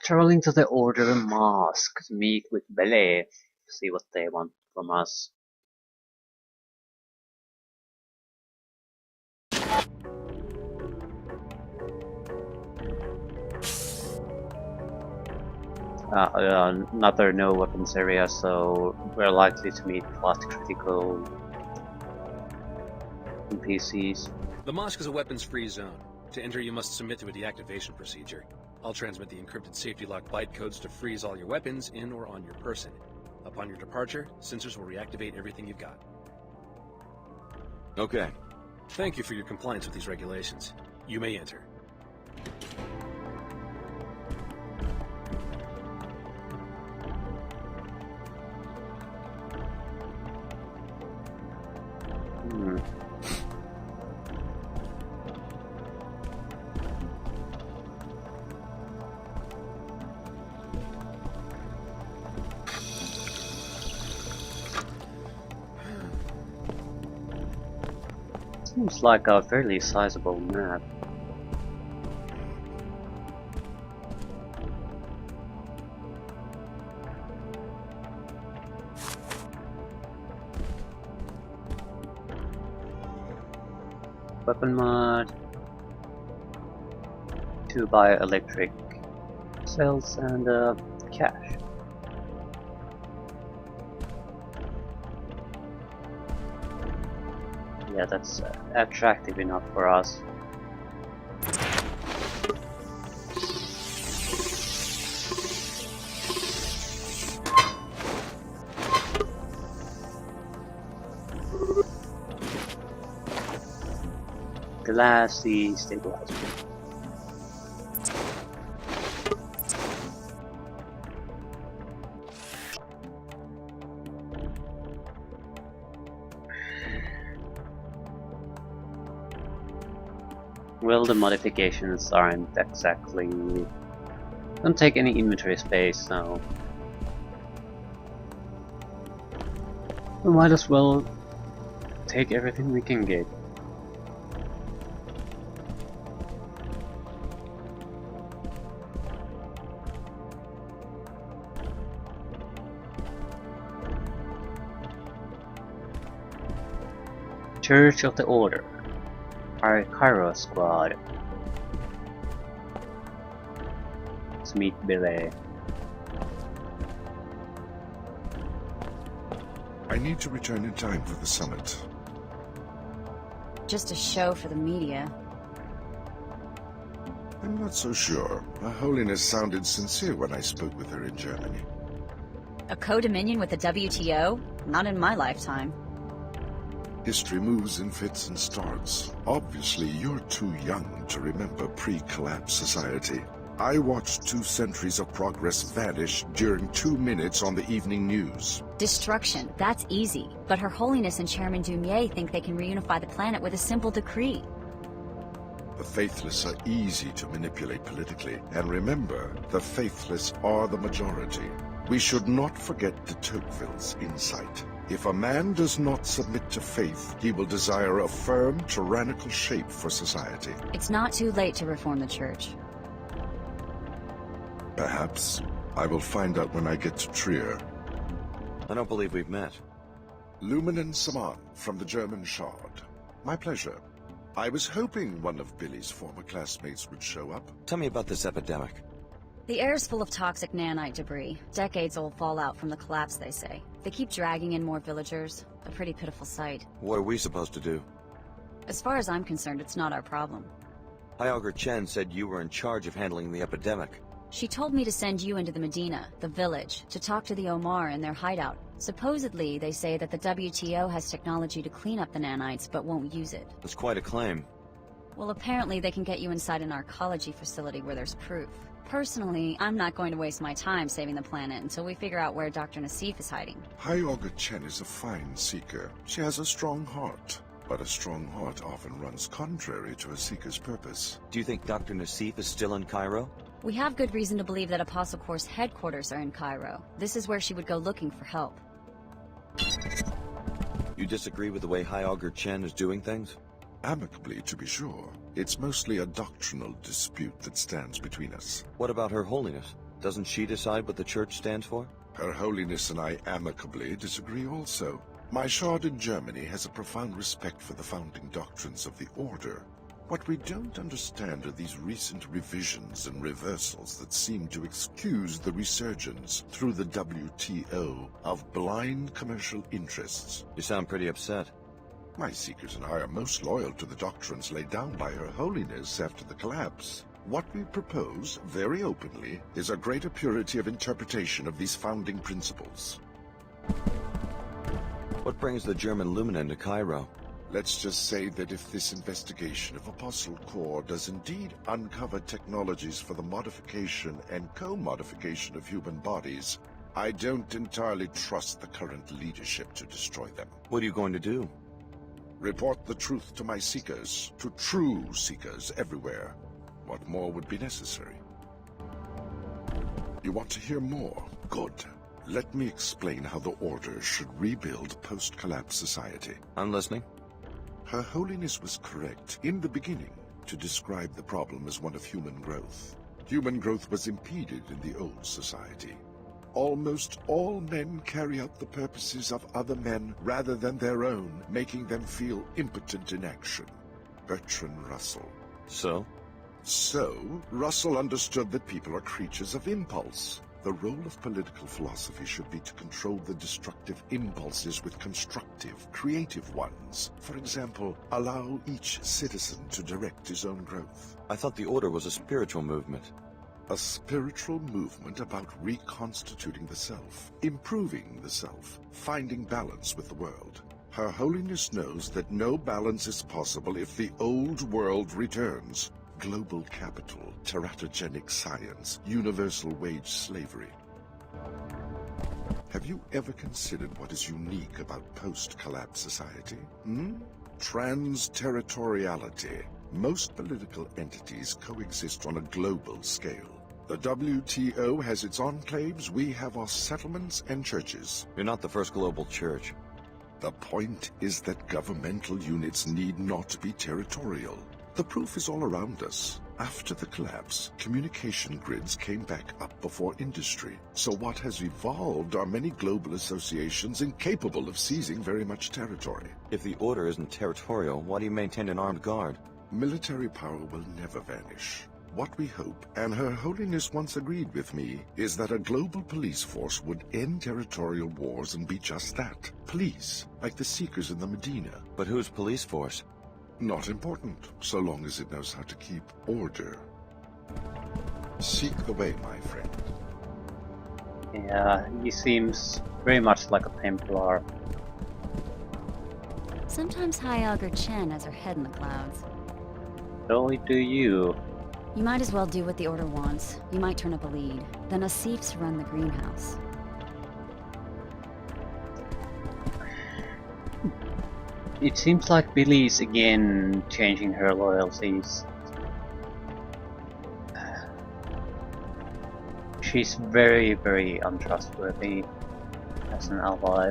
Traveling to the Order Mosque to meet with Bele, see what they want from us. Another no weapons area, so we're likely to meet plot critical NPCs. The mosque is a weapons-free zone. To enter, you must submit to a deactivation procedure. I'll transmit the encrypted safety lock byte codes to freeze all your weapons in or on your person. Upon your departure, sensors will reactivate everything you've got. Okay. Thank you for your compliance with these regulations. You may enter. Seems like a fairly sizable map. Weapon mod, 2 bioelectric cells, and cash. Yeah, that's attractive enough for us. Glassy stabilizer. Well, the modifications aren't exactly... don't take any inventory space, so... we might as well take everything we can get. Church of the Order. Our Cairo squad. Let's meet Billy. I need to return in time for the summit. Just a show for the media. I'm not so sure. Her Holiness sounded sincere when I spoke with her in Germany. A co-dominion with the WTO? Not in my lifetime. History moves in fits and starts. Obviously, you're too young to remember pre-collapse society. I watched 2 centuries of progress vanish during 2 minutes on the evening news. Destruction, that's easy. But Her Holiness and Chairman Dumier think they can reunify the planet with a simple decree. The faithless are easy to manipulate politically. And remember, the faithless are the majority. We should not forget de Tocqueville's insight. If a man does not submit to faith, he will desire a firm, tyrannical shape for society. It's not too late to reform the church. Perhaps. I will find out when I get to Trier. I don't believe we've met. Lumen Saman from the German Shard. My pleasure. I was hoping one of Billy's former classmates would show up. Tell me about this epidemic. The air's full of toxic nanite debris. Decades-old fallout from the collapse, they say. They keep dragging in more villagers. A pretty pitiful sight. What are we supposed to do? As far as I'm concerned, it's not our problem. High Augur Chen said you were in charge of handling the epidemic. She told me to send you into the Medina, the village, to talk to the Omar in their hideout. Supposedly, they say that the WTO has technology to clean up the nanites, but won't use it. That's quite a claim. Well, apparently they can get you inside an arcology facility where there's proof. Personally, I'm not going to waste my time saving the planet until we figure out where Dr. Nassif is hiding. High Augur Chen is a fine seeker. She has a strong heart. But a strong heart often runs contrary to a seeker's purpose. Do you think Dr. Nassif is still in Cairo? We have good reason to believe that Apostle Corps' headquarters are in Cairo. This is where she would go looking for help. You disagree with the way High Augur Chen is doing things? Amicably, to be sure. It's mostly a doctrinal dispute that stands between us. What about Her Holiness? Doesn't she decide what the Church stands for? Her Holiness and I amicably disagree also. My shard in Germany has a profound respect for the founding doctrines of the Order. What we don't understand are these recent revisions and reversals that seem to excuse the resurgence through the WTO of blind commercial interests. You sound pretty upset. My Seekers and I are most loyal to the doctrines laid down by Her Holiness after the collapse. What we propose, very openly, is a greater purity of interpretation of these founding principles. What brings the German Luminen to Cairo? Let's just say that if this investigation of Apostle Core does indeed uncover technologies for the modification and co-modification of human bodies, I don't entirely trust the current leadership to destroy them. What are you going to do? Report the truth to my Seekers, to true Seekers everywhere. What more would be necessary? You want to hear more? Good. Let me explain how the Order should rebuild post-collapse society. I'm listening. Her Holiness was correct in the beginning to describe the problem as one of human growth. Human growth was impeded in the old society. Almost all men carry out the purposes of other men rather than their own, making them feel impotent in action. Bertrand Russell. So, Russell understood that people are creatures of impulse. The role of political philosophy should be to control the destructive impulses with constructive, creative ones. For example, allow each citizen to direct his own growth. I thought the Order was a spiritual movement. A spiritual movement about reconstituting the self, improving the self, finding balance with the world. Her Holiness knows that no balance is possible if the old world returns. Global capital, teratogenic science, universal wage slavery. Have you ever considered what is unique about post-collapse society? Trans-territoriality. Most political entities coexist on a global scale. The WTO has its enclaves, we have our settlements and churches. You're not the first global church. The point is that governmental units need not be territorial. The proof is all around us. After the collapse, communication grids came back up before industry. So what has evolved are many global associations incapable of seizing very much territory. If the Order isn't territorial, why do you maintain an armed guard? Military power will never vanish. What we hope, and Her Holiness once agreed with me, is that a global police force would end territorial wars and be just that. Police, like the Seekers in the Medina. But whose police force? Not important, so long as it knows how to keep order. Seek the way, my friend. Yeah, he seems very much like a Templar. Sometimes High Augur Chen has her head in the clouds. So do you. You might as well do what the Order wants. You might turn up a lead. Then Asif's run the greenhouse. It seems like Billy's again changing her loyalties. She's very, very untrustworthy as an ally.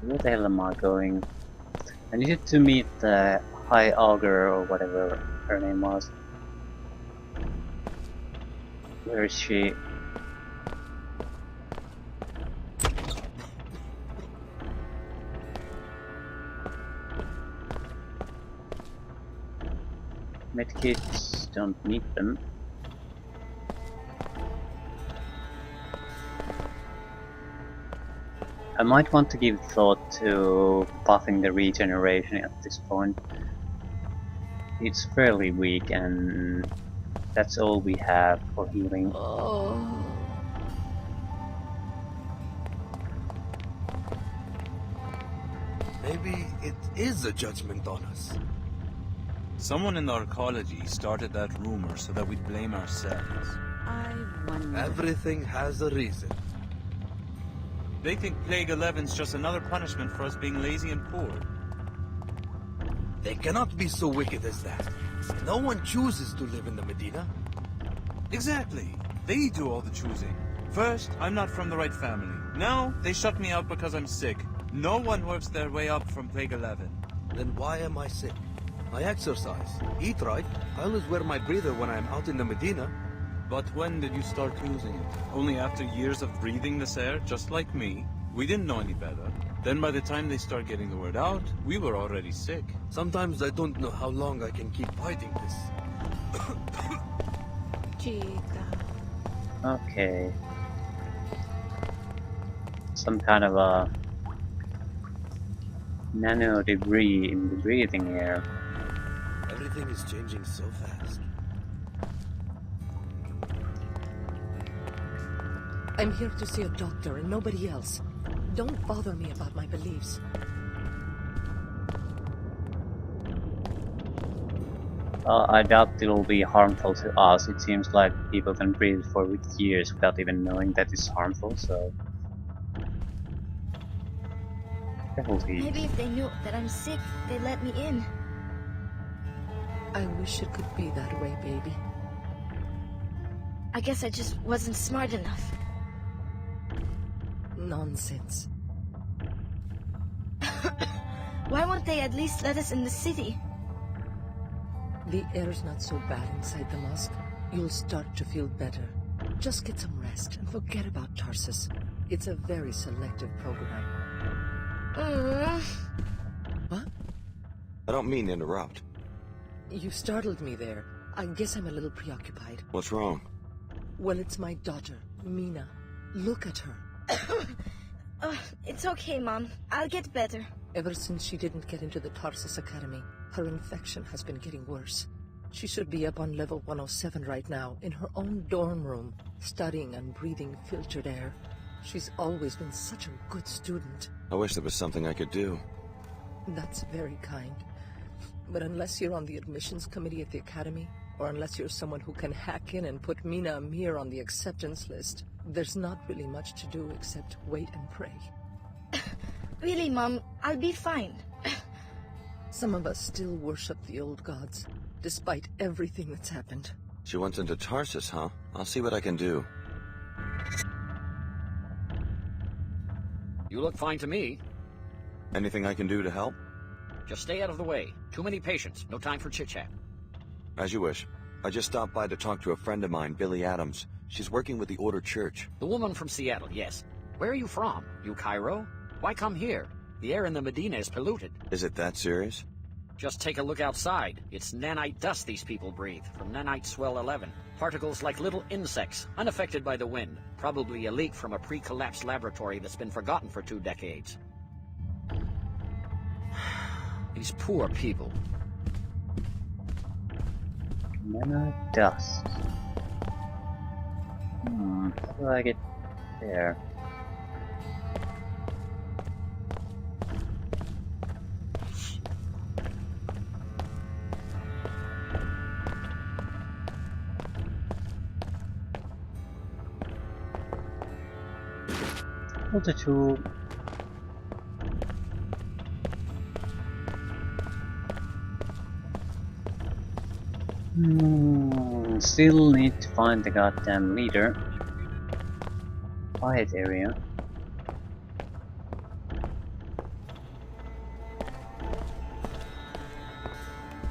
Where the hell am I going? I needed to meet the High Augur or whatever her name was. Where is she? Medkits, don't need them. I might want to give thought to buffing the regeneration at this point. It's fairly weak and that's all we have for healing. Maybe it is a judgment on us. Someone in archaeology started that rumor so that we'd blame ourselves. I wonder... Everything has a reason. They think Plague 11's just another punishment for us being lazy and poor. They cannot be so wicked as that. No one chooses to live in the Medina. Exactly. They do all the choosing. First, I'm not from the right family. Now, they shut me out because I'm sick. No one works their way up from Plague 11. Then why am I sick? I exercise, eat right. I always wear my breather when I'm out in the Medina. But when did you start using it? Only after years of breathing this air, just like me? We didn't know any better. Then by the time they start getting the word out, we were already sick. Sometimes I don't know how long I can keep fighting this. Chica. Okay. Some kind of a nano debris in the breathing air. Everything is changing so fast. I'm here to see a doctor and nobody else. Don't bother me about my beliefs. I doubt it'll be harmful to us. It seems like people can breathe for years without even knowing that it's harmful, so... Maybe if they knew that I'm sick, they'd let me in. I wish it could be that way, baby. I guess I just wasn't smart enough. Nonsense. Why won't they at least let us in the city? The air's not so bad inside the mosque. You'll start to feel better. Just get some rest and forget about Tarsus. It's a very selective program. What? I don't mean to interrupt. You startled me there. I guess I'm a little preoccupied. What's wrong? Well, it's my daughter, Mina. Look at her. It's okay, Mom. I'll get better. Ever since she didn't get into the Tarsus Academy, her infection has been getting worse. She should be up on level 107 right now, in her own dorm room, studying and breathing filtered air. She's always been such a good student. I wish there was something I could do. That's very kind. But unless you're on the admissions committee at the academy, or unless you're someone who can hack in and put Mina Amir on the acceptance list, there's not really much to do except wait and pray. Really, Mom, I'll be fine. Some of us still worship the old gods, despite everything that's happened. She wants into Tarsus, huh? I'll see what I can do. You look fine to me. Anything I can do to help? Just stay out of the way. Too many patients. No time for chit-chat. As you wish. I just stopped by to talk to a friend of mine, Billy Adams. She's working with the Order Church. The woman from Seattle, yes. Where are you from? You Cairo? Why come here? The air in the Medina is polluted. Is it that serious? Just take a look outside. It's nanite dust these people breathe, from nanite swell 11. Particles like little insects, unaffected by the wind. Probably a leak from a pre-collapsed laboratory that's been forgotten for 2 decades. These poor people. Nano dust. How do I get there? Altitude. Still need to find the goddamn leader. Quiet area.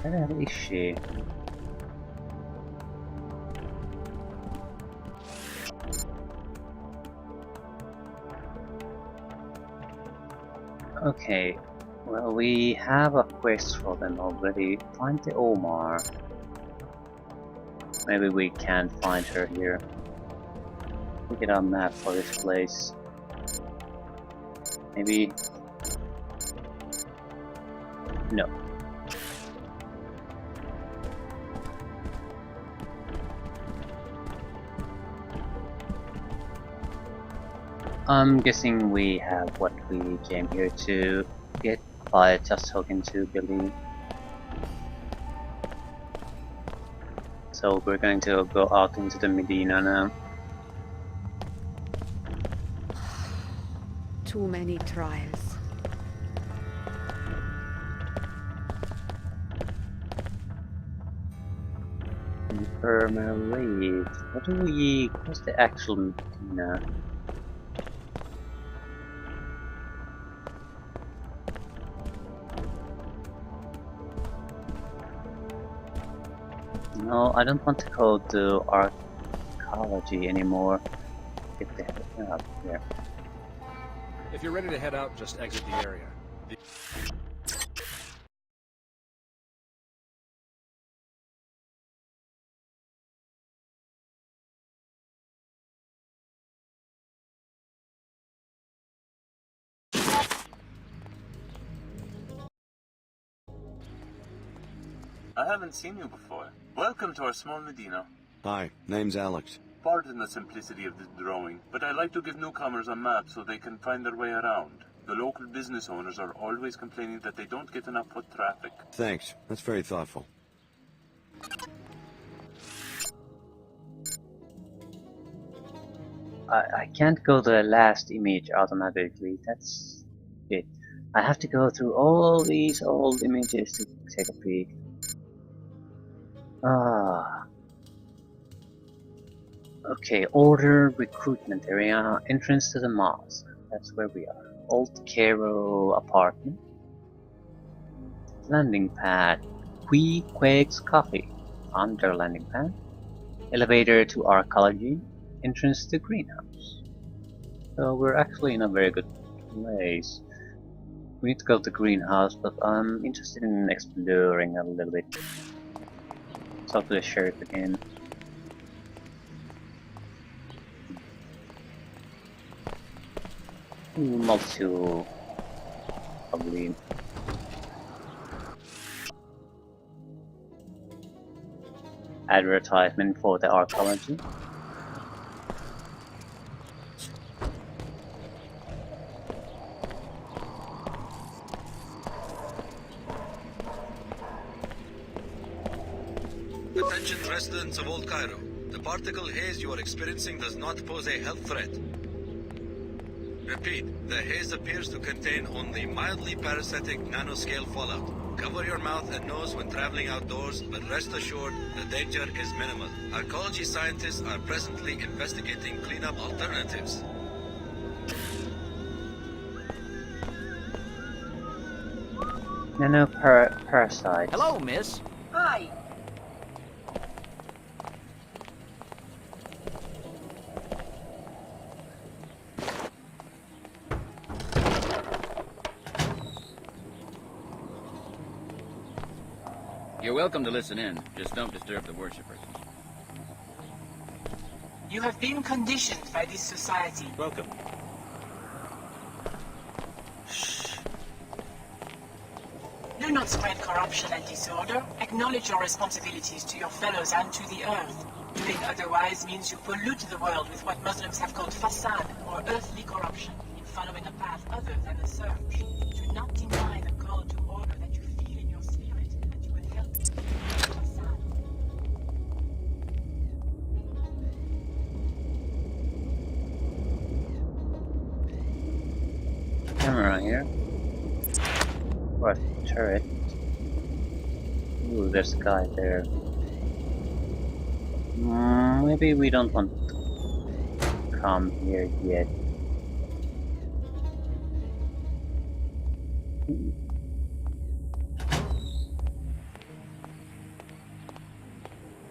Where the hell is she? Okay, well, we have a quest for them already. Find the Omar. Maybe we can find her here. Look at our map for this place. Maybe... No. I'm guessing we have what we came here to get by just talking to Billy. So we're going to go out into the Medina now. Too many trials. Infirmary. What's the actual Medina? No, I don't want to go to archaeology anymore. Get the hell out of here. If you're ready to head out, just exit the area. I haven't seen you before. Welcome to our small Medina. Hi, name's Alex. Pardon the simplicity of this drawing, but I like to give newcomers a map so they can find their way around. The local business owners are always complaining that they don't get enough foot traffic. Thanks, that's very thoughtful. I can't go to the last image automatically. That's it. I have to go through all these old images to take a peek. Okay, order recruitment area, entrance to the mosque. That's where we are. Old Cairo apartment. Landing pad. Quake's Coffee. Under landing pad. Elevator to archaeology. Entrance to greenhouse. So we're actually in a very good place. We need to go to greenhouse, but I'm interested in exploring a little bit. Talk to the sheriff again. Multi-tool, probably. Advertisement for the archaeology. Attention residents of Old Cairo. The particle haze you are experiencing does not pose a health threat. Repeat, the haze appears to contain only mildly parasitic nanoscale fallout. Cover your mouth and nose when traveling outdoors, but rest assured, the danger is minimal. Archaeology scientists are presently investigating cleanup alternatives. Parasite. Hello, miss. Hi. You're welcome to listen in. Just don't disturb the worshippers. You have been conditioned by this society. Welcome. Do not spread corruption and disorder. Acknowledge your responsibilities to your fellows and to the earth. Doing otherwise means you pollute the world with what Muslims have called fasad, or earthly corruption, in following a path other than the search. Do not deny the call to order that you feel in your spirit, and you will help me to the fasad. Camera here. What? Turret. Ooh, there's a guy there. Maybe we don't want to come here yet.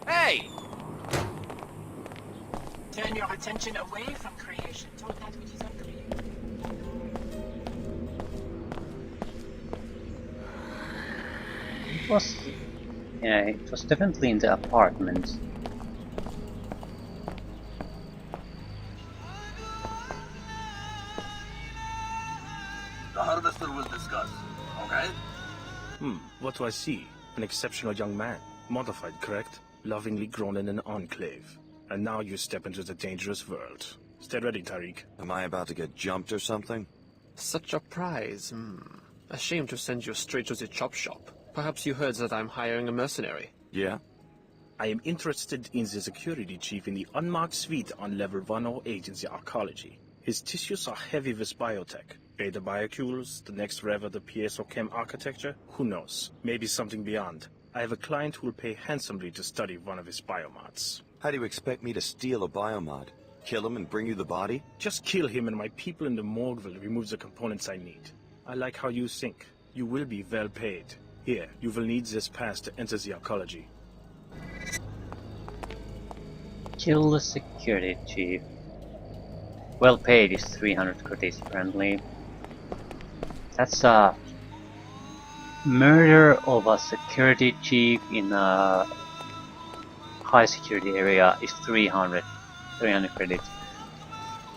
Hey! Turn your attention away from creation toward that which is uncreated. It was definitely in the apartment. The harvester will discuss, okay? What do I see? An exceptional young man. Modified, correct? Lovingly grown in an enclave. And now you step into the dangerous world. Stay ready, Tariq. Am I about to get jumped or something? Such a prize, A shame to send you straight to the chop shop. Perhaps you heard that I'm hiring a mercenary. Yeah? I am interested in the security chief in the unmarked suite on level 108 in the arcology. His tissues are heavy with biotech. Beta biocules, the next rev of the piezochem architecture? Who knows? Maybe something beyond. I have a client who will pay handsomely to study one of his biomods. How do you expect me to steal a biomod? Kill him and bring you the body? Just kill him and my people in the morgue will remove the components I need. I like how you think. You will be well paid. Here, you will need this pass to enter the arcology. Kill the security chief. Well paid is 300 credits apparently. That's a murder of a security chief in a high security area is 300 credits.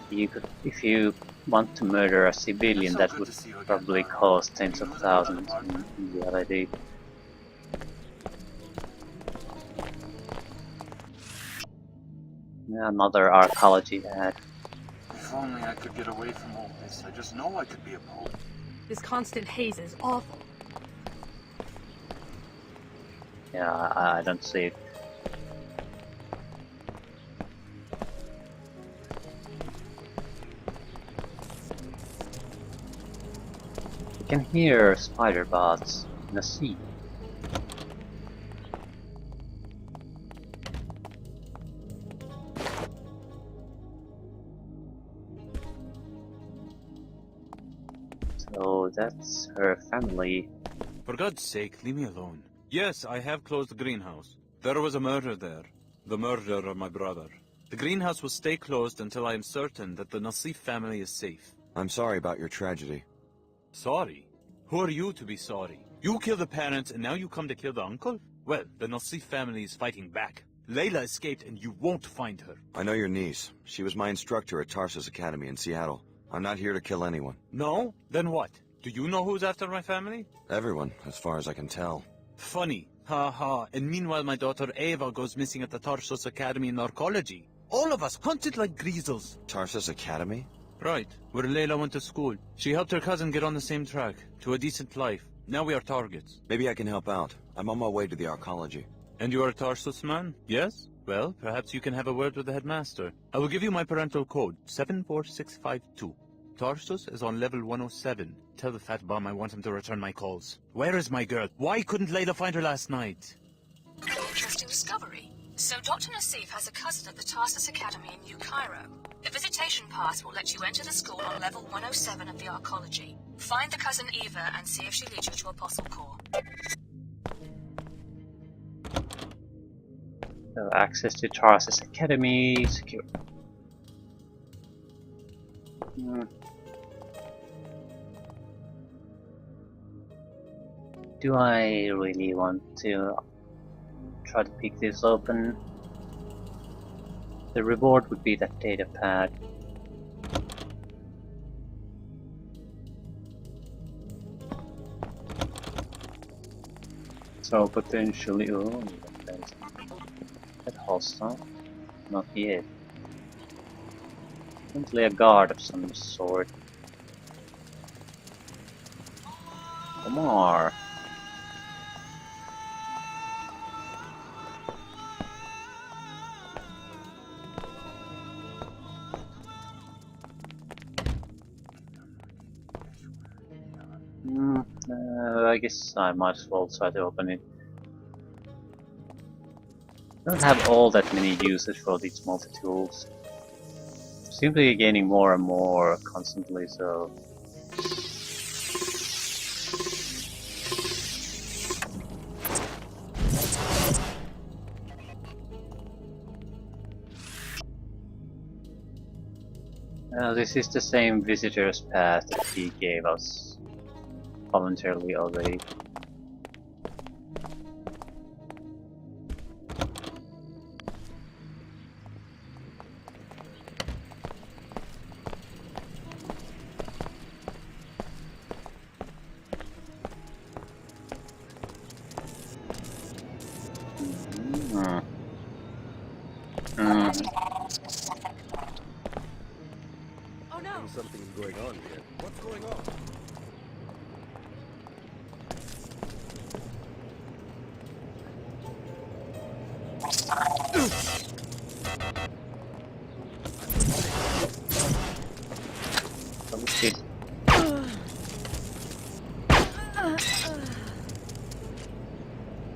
You could, if you want to murder a civilian, that would probably cost tens of thousands in reality. Another arcology ad. If only I could get away from all this. I just know I could be a poet. This constant haze is awful. Yeah, I don't see it. You can hear spider bots in the sea. So that's her family. For God's sake, leave me alone. Yes, I have closed the greenhouse. There was a murder there. The murder of my brother. The greenhouse will stay closed until I am certain that the Nassif family is safe. I'm sorry about your tragedy. Sorry? Who are you to be sorry? You killed the parents and now you come to kill the uncle? Well, the Nassif family is fighting back. Layla escaped and you won't find her. I know your niece. She was my instructor at Tarsus Academy in Seattle. I'm not here to kill anyone. No? Then what? Do you know who's after my family? Everyone, as far as I can tell. Funny. Ha ha. And meanwhile my daughter Ava goes missing at the Tarsus Academy in Arcology. All of us hunted like greasels. Tarsus Academy? Right, where Layla went to school. She helped her cousin get on the same track, to a decent life. Now we are targets. Maybe I can help out. I'm on my way to the arcology. And you are a Tarsus man? Yes? Well, perhaps you can have a word with the headmaster. I will give you my parental code, 74652. Tarsus is on level 107. Tell the fat bum I want him to return my calls. Where is my girl? Why couldn't Layla find her last night? An interesting discovery. So Dr. Nassif has a cousin at the Tarsus Academy in New Cairo. The visitation pass will let you enter the school on level 107 of the arcology. Find the cousin Eva and see if she leads you to Apostle Core. So access to Tarsus Academy secure. Do I really want to try to pick this open? The reward would be that data pad. So potentially, oh, that hostile? Not yet. Simply a guard of some sort. Omar. I guess I might as well try to open it. I don't have all that many uses for these multi-tools. Simply gaining more and more constantly, so... this is the same visitor's path that he gave us voluntarily already. Something's going on here. What's going on? Oh shit.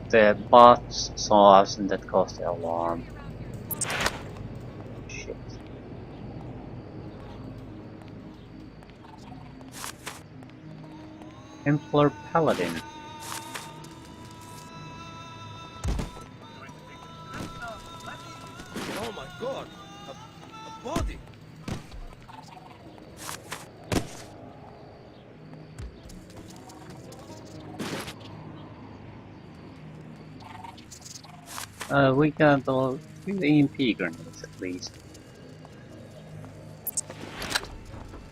The bots saw us and that caused the alarm. Shit. Templar Paladin. Oh my god! A body! We got the EMP grenades at least.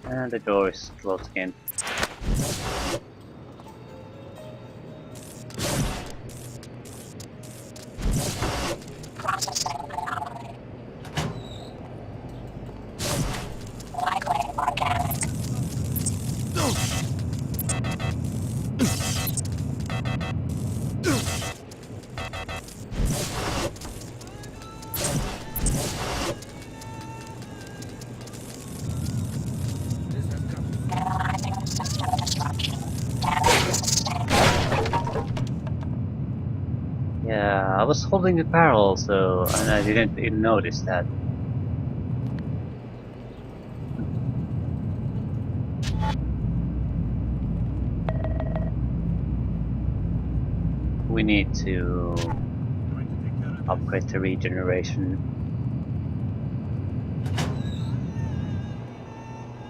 And the door is closed again. Yeah, I was holding the barrel, so and I didn't even notice that. We need to upgrade the regeneration.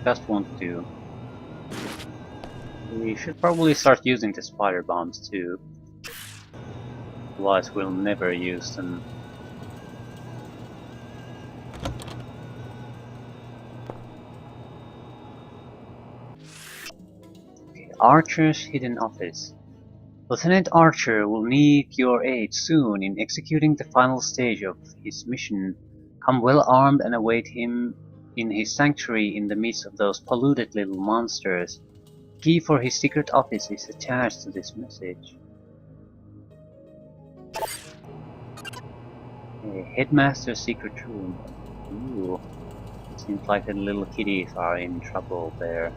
Just won't do. We should probably start using the spider bombs too. Otherwise we'll never use them. Okay, Archer's hidden office. Lieutenant Archer will need your aid soon in executing the final stage of his mission. Come well armed and await him in his sanctuary in the midst of those polluted little monsters. The key for his secret office is attached to this message. Headmaster's secret room. Ooh. Seems like the little kitties are in trouble there.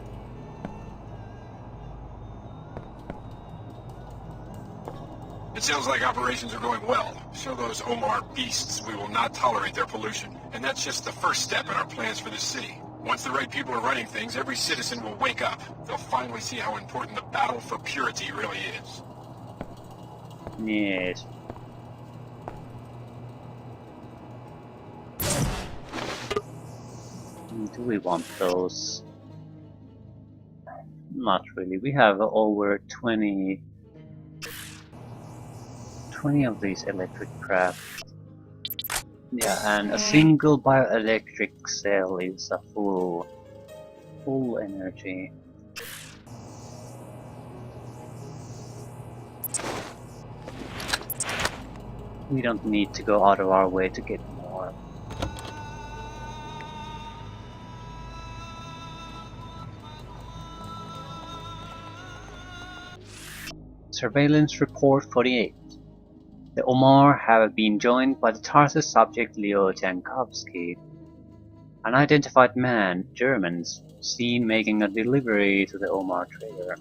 It sounds like operations are going well. Show those Omar beasts we will not tolerate their pollution. And that's just the first step in our plans for this city. Once the right people are running things, every citizen will wake up. They'll finally see how important the battle for purity really is. Yes. Do we want those? Not really. We have over 20 of these electric craft. Yeah, and a single bioelectric cell is a full energy. We don't need to go out of our way to get more. Surveillance Report 48. The Omar have been joined by the Tarsus subject Leo Jankowski. An unidentified man, Germans, seen making a delivery to the Omar trader.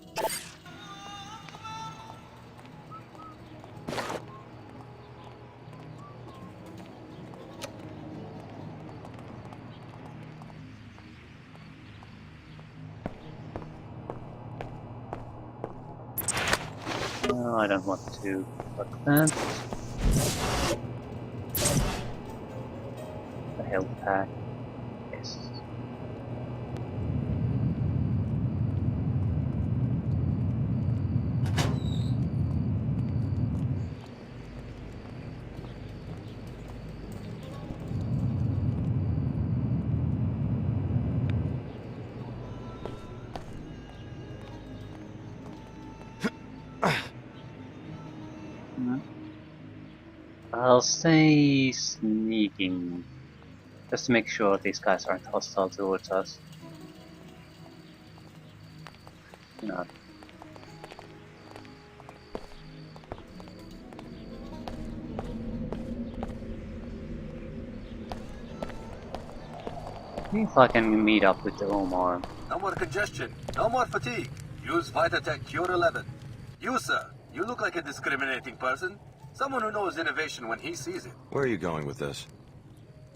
No, I don't want to fuck that. The health pack. Yes. I'll stay sneaking, just to make sure these guys aren't hostile towards us. No. See if I can meet up with the Omar. No more congestion. No more fatigue. Use Vitatech Cure 11. You, sir. You look like a discriminating person. Someone who knows innovation when he sees it. Where are you going with this?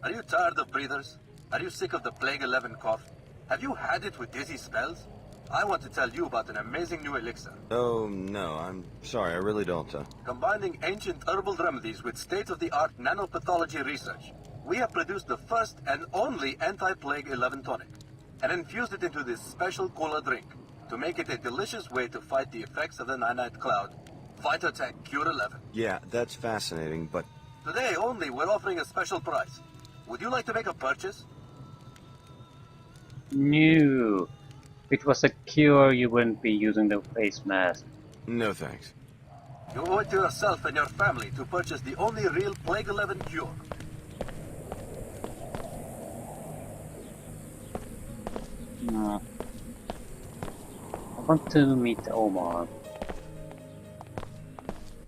Are you tired of breathers? Are you sick of the Plague 11 cough? Have you had it with dizzy spells? I want to tell you about an amazing new elixir. Oh, no, I'm sorry, I really don't. Combining ancient herbal remedies with state-of-the-art nanopathology research, we have produced the first and only anti-Plague 11 tonic, and infused it into this special cola drink to make it a delicious way to fight the effects of the nanite cloud. Vitatech Cure 11. Yeah, that's fascinating, but... Today only, we're offering a special price. Would you like to make a purchase? No. If it was a cure, you wouldn't be using the face mask. No thanks. You owe it to yourself and your family to purchase the only real Plague 11 cure. No. I want to meet Omar.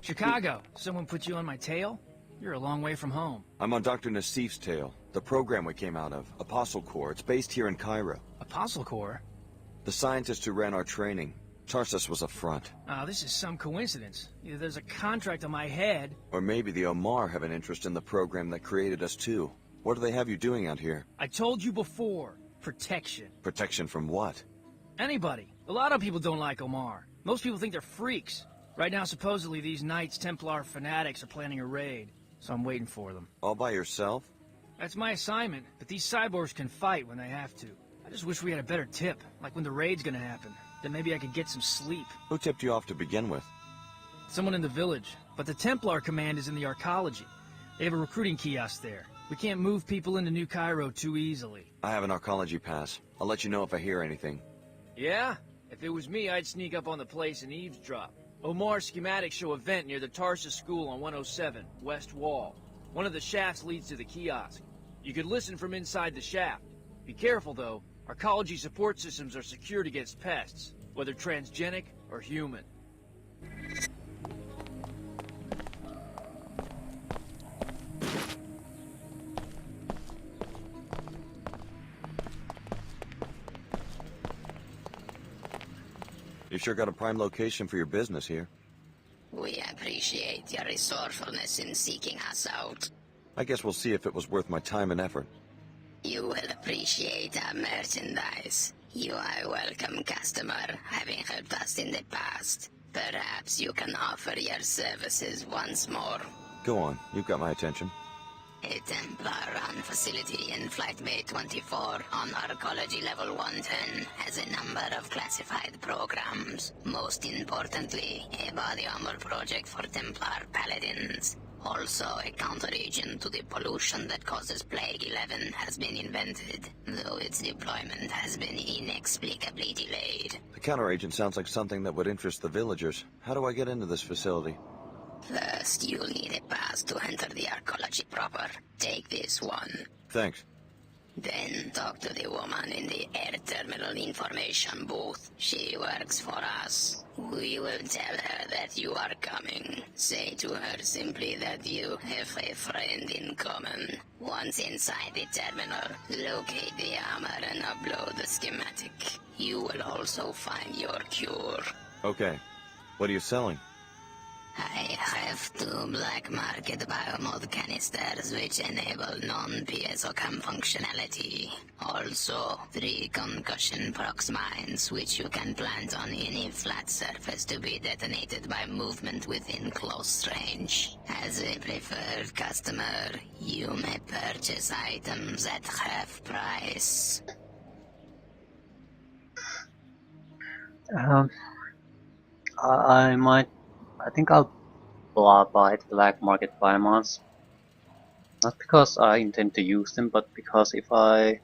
Chicago, someone put you on my tail? You're a long way from home. I'm on Dr. Nassif's tail, the program we came out of, Apostle Corps. It's based here in Cairo. Apostle Corps? The scientist who ran our training. Tarsus was a front. This is some coincidence. Either there's a contract on my head... Or maybe the Omar have an interest in the program that created us too. What do they have you doing out here? I told you before. Protection. Protection from what? Anybody. A lot of people don't like Omar. Most people think they're freaks. Right now, supposedly, these Knights Templar fanatics are planning a raid. So I'm waiting for them. All by yourself? That's my assignment, but these cyborgs can fight when they have to. I just wish we had a better tip, like when the raid's gonna happen. Then maybe I could get some sleep. Who tipped you off to begin with? Someone in the village. But the Templar command is in the arcology. They have a recruiting kiosk there. We can't move people into New Cairo too easily. I have an arcology pass. I'll let you know if I hear anything. Yeah? If it was me, I'd sneak up on the place and eavesdrop. Omar's schematics show a vent near the Tarsus School on 107, West Wall. One of the shafts leads to the kiosk. You could listen from inside the shaft. Be careful, though. Arcology support systems are secured against pests, whether transgenic or human. You sure got a prime location for your business here. We appreciate your resourcefulness in seeking us out. I guess we'll see if it was worth my time and effort. You will appreciate our merchandise. You are a welcome customer, having helped us in the past. Perhaps you can offer your services once more. Go on, you've got my attention. A Templar-run facility in Flight Bay 24 on Arcology Level 110 has a number of classified programs. Most importantly, a body armor project for Templar paladins. Also, a counter-agent to the pollution that causes Plague 11 has been invented, though its deployment has been inexplicably delayed. The counteragent sounds like something that would interest the villagers. How do I get into this facility? First, you'll need a pass to enter the arcology proper. Take this one. Thanks. Then talk to the woman in the air terminal information booth. She works for us. We will tell her that you are coming. Say to her simply that you have a friend in common. Once inside the terminal, locate the armor and upload the schematic. You will also find your cure. Okay. What are you selling? I have 2 black market biomod canisters which enable non-PSOCAM functionality. Also, 3 concussion prox mines which you can plant on any flat surface to be detonated by movement within close range. As a preferred customer, you may purchase items at half price. I think I'll buy the black market biomods. Not because I intend to use them, but because if I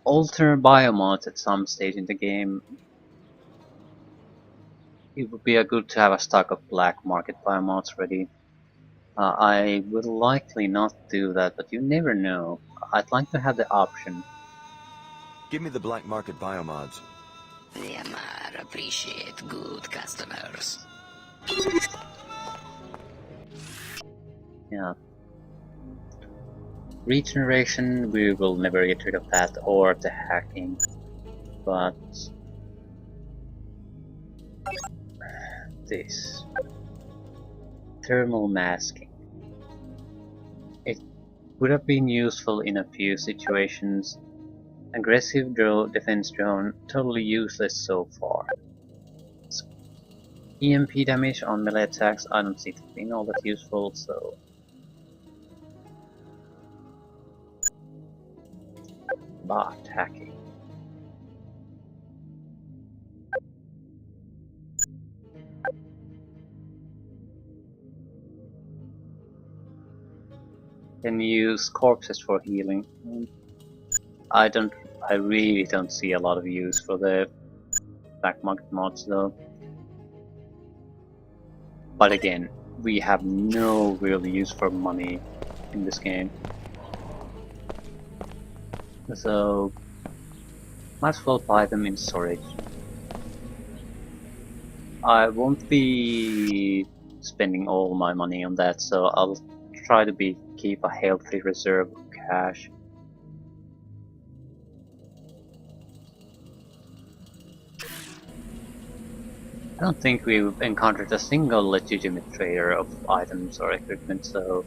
alter biomods at some stage in the game, it would be good to have a stock of black market biomods ready. I will likely not do that, but you never know. I'd like to have the option. Give me the black market biomods. The Amar appreciate good customers. Yeah. Regeneration, we will never get rid of that, or the hacking, but this thermal masking. It would have been useful in a few situations. Aggressive defense drone, totally useless so far. EMP damage on melee attacks, I don't see it being all that useful, so... Bot hacking. Can use corpses for healing. I really don't see a lot of use for the black market mods though. But again, we have no real use for money in this game. So, might as well buy them in storage. I won't be spending all my money on that, so I'll try to keep a healthy reserve of cash. I don't think we've encountered a single legitimate trader of items or equipment, so...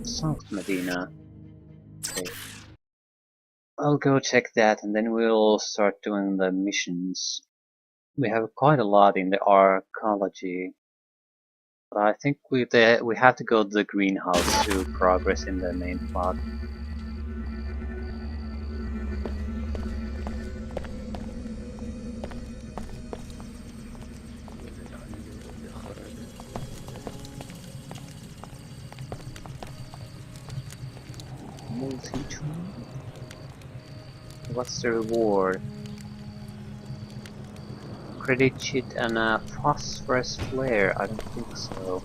South Medina. Okay. I'll go check that and then we'll start doing the missions. We have quite a lot in the archaeology. But I think we have to go to the greenhouse to progress in the main plot. Multi-tool? What's the reward? Credit sheet and a phosphorus flare? I don't think so.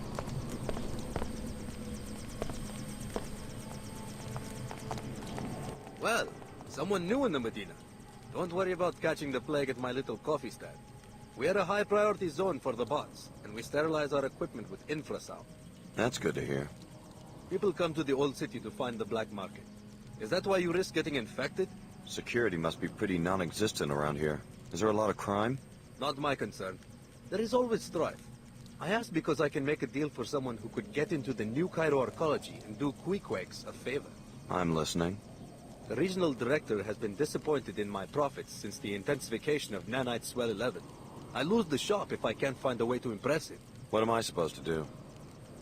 Well, someone new in the Medina. Don't worry about catching the plague at my little coffee stand. We are a high priority zone for the bots, and we sterilize our equipment with infrasound. That's good to hear. People come to the old city to find the black market. Is that why you risk getting infected? Security must be pretty non-existent around here. Is there a lot of crime? Not my concern. There is always strife. I asked because I can make a deal for someone who could get into the new Cairo archaeology and do Queequegs a favor. I'm listening. The regional director has been disappointed in my profits since the intensification of Nanite Swell 11. I lose the shop if I can't find a way to impress him. What am I supposed to do?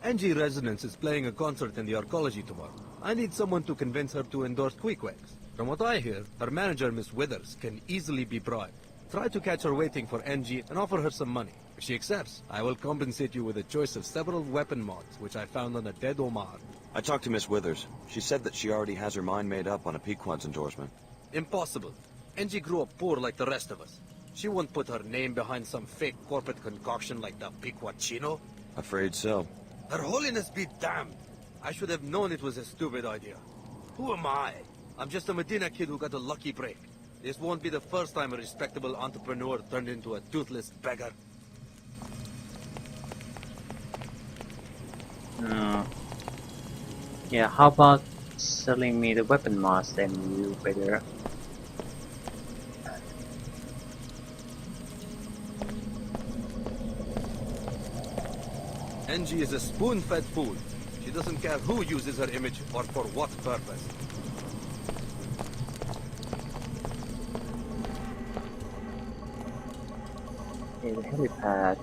NG Resonance is playing a concert in the archaeology tomorrow. I need someone to convince her to endorse Queequegs. From what I hear, her manager, Miss Withers, can easily be bribed. Try to catch her waiting for NG and offer her some money. If she accepts, I will compensate you with a choice of several weapon mods, which I found on a dead Omar. I talked to Miss Withers. She said that she already has her mind made up on a Pequod's endorsement. Impossible. NG grew up poor like the rest of us. She won't put her name behind some fake corporate concoction like the Pequod Chino. Afraid so. Her Holiness be damned. I should have known it was a stupid idea. Who am I? I'm just a Medina kid who got a lucky break. This won't be the first time a respectable entrepreneur turned into a toothless beggar. Yeah, how about selling me the weapon mask then, you better? NG is a spoon-fed fool. She doesn't care who uses her image or for what purpose. Okay, the helipad.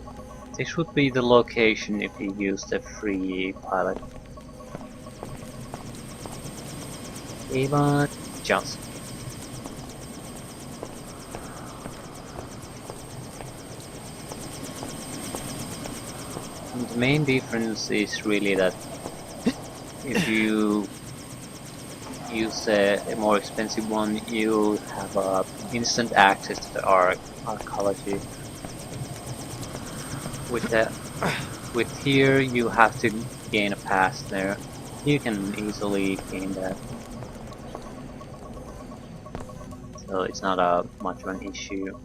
This would be the location if you use the free pilot. Okay, but just. And the main difference is really that if you use a more expensive one, you have instant access to the archaeology. With here, you have to gain a pass there. You can easily gain that, so it's not much of an issue.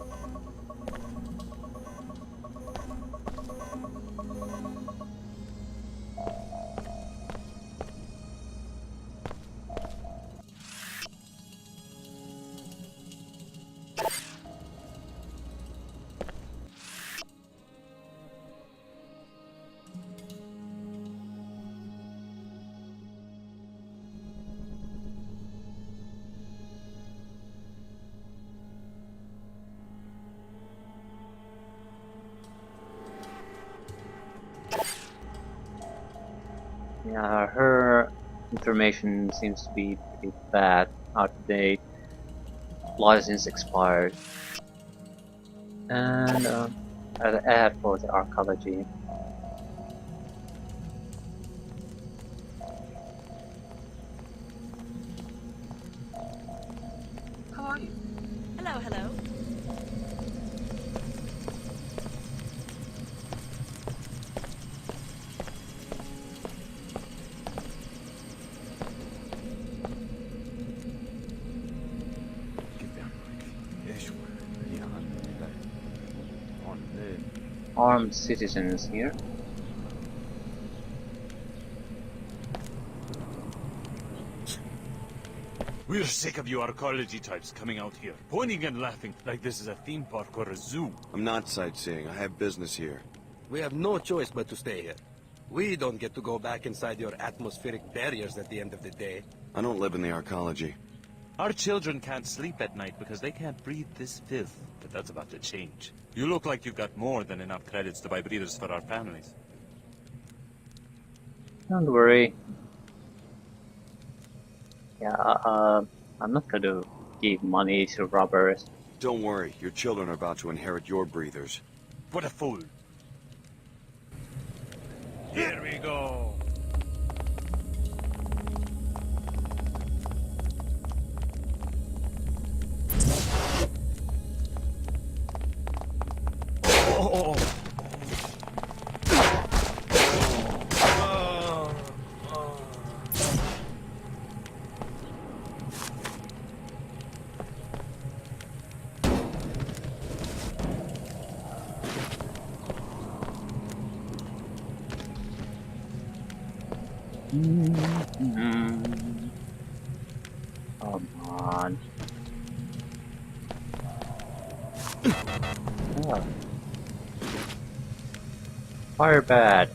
Yeah, her information seems to be pretty bad, out of date, license expired, and an ad for the archaeology. How are you? Hello, hello. Armed citizens here. We're sick of you archaeology types coming out here, pointing and laughing like this is a theme park or a zoo. I'm not sightseeing. I have business here. We have no choice but to stay here. We don't get to go back inside your atmospheric barriers at the end of the day. I don't live in the archaeology. Our children can't sleep at night because they can't breathe this filth, but that's about to change. You look like you've got more than enough credits to buy breathers for our families. Don't worry. Yeah, I'm not gonna give money to robbers. Don't worry, your children are about to inherit your breathers. What a fool. Here we go. Oh. Come on. Oh. Fire bad.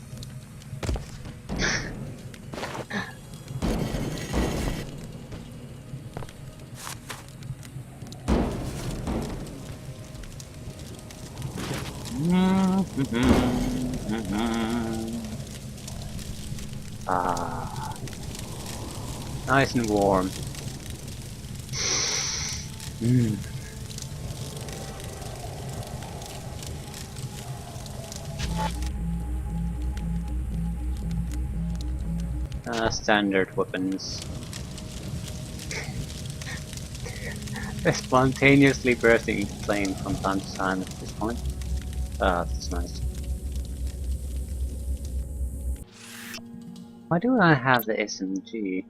Ah, nice and warm. Standard weapons. Spontaneously bursting into flame from time to time at this point. That's nice. Why do I have the SMG?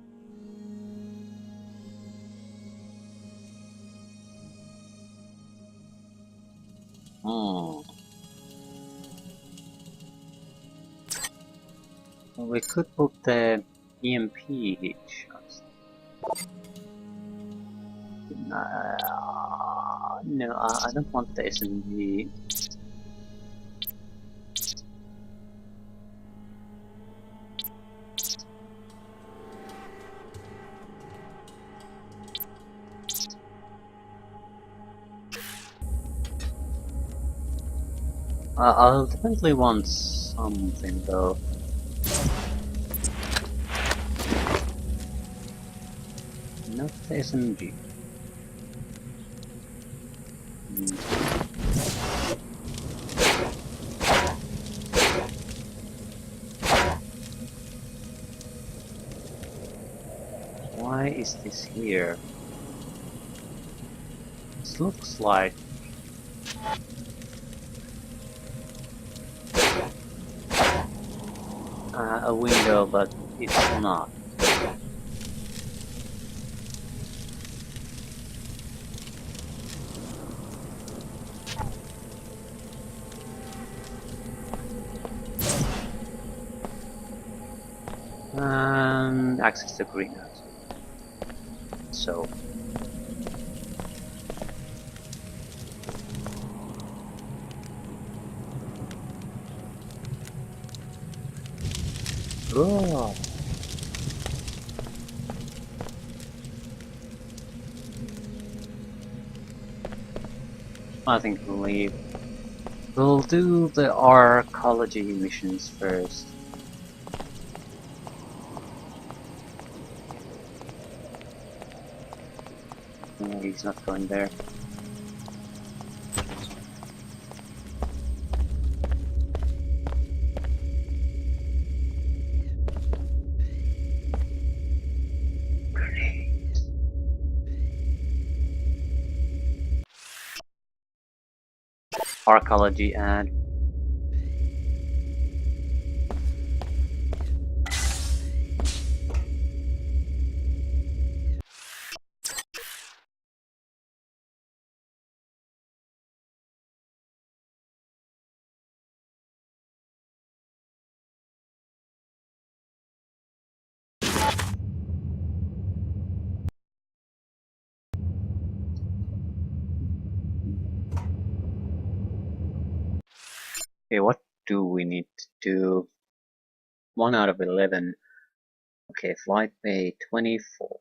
Well, we could put the EMP shots. No, I don't want the SMG. I'll definitely want something though. Not the SMG. Why is this here? This looks like a window, but it's not. And access to greenhouse. So. Oh. I think we'll do the archaeology missions first. he's not going there. Archaeology and okay, what do we need to do? 1 out of 11. Okay, flight pay 24.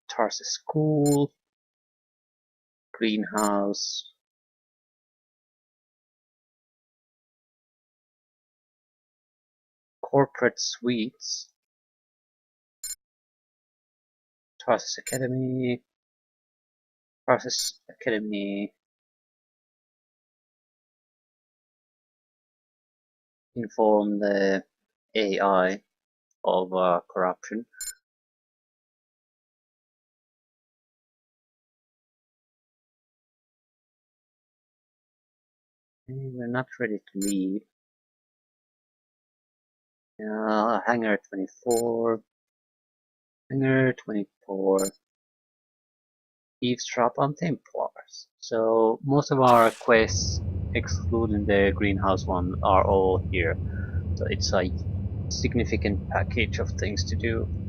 Tarsus School, Greenhouse, Corporate Suites, Tarsus Academy, inform the AI of corruption. We're not ready to leave. Hangar 24. Hangar 24. Eavesdrop on Templars. So most of our quests, excluding the greenhouse one, are all here. So it's a significant package of things to do.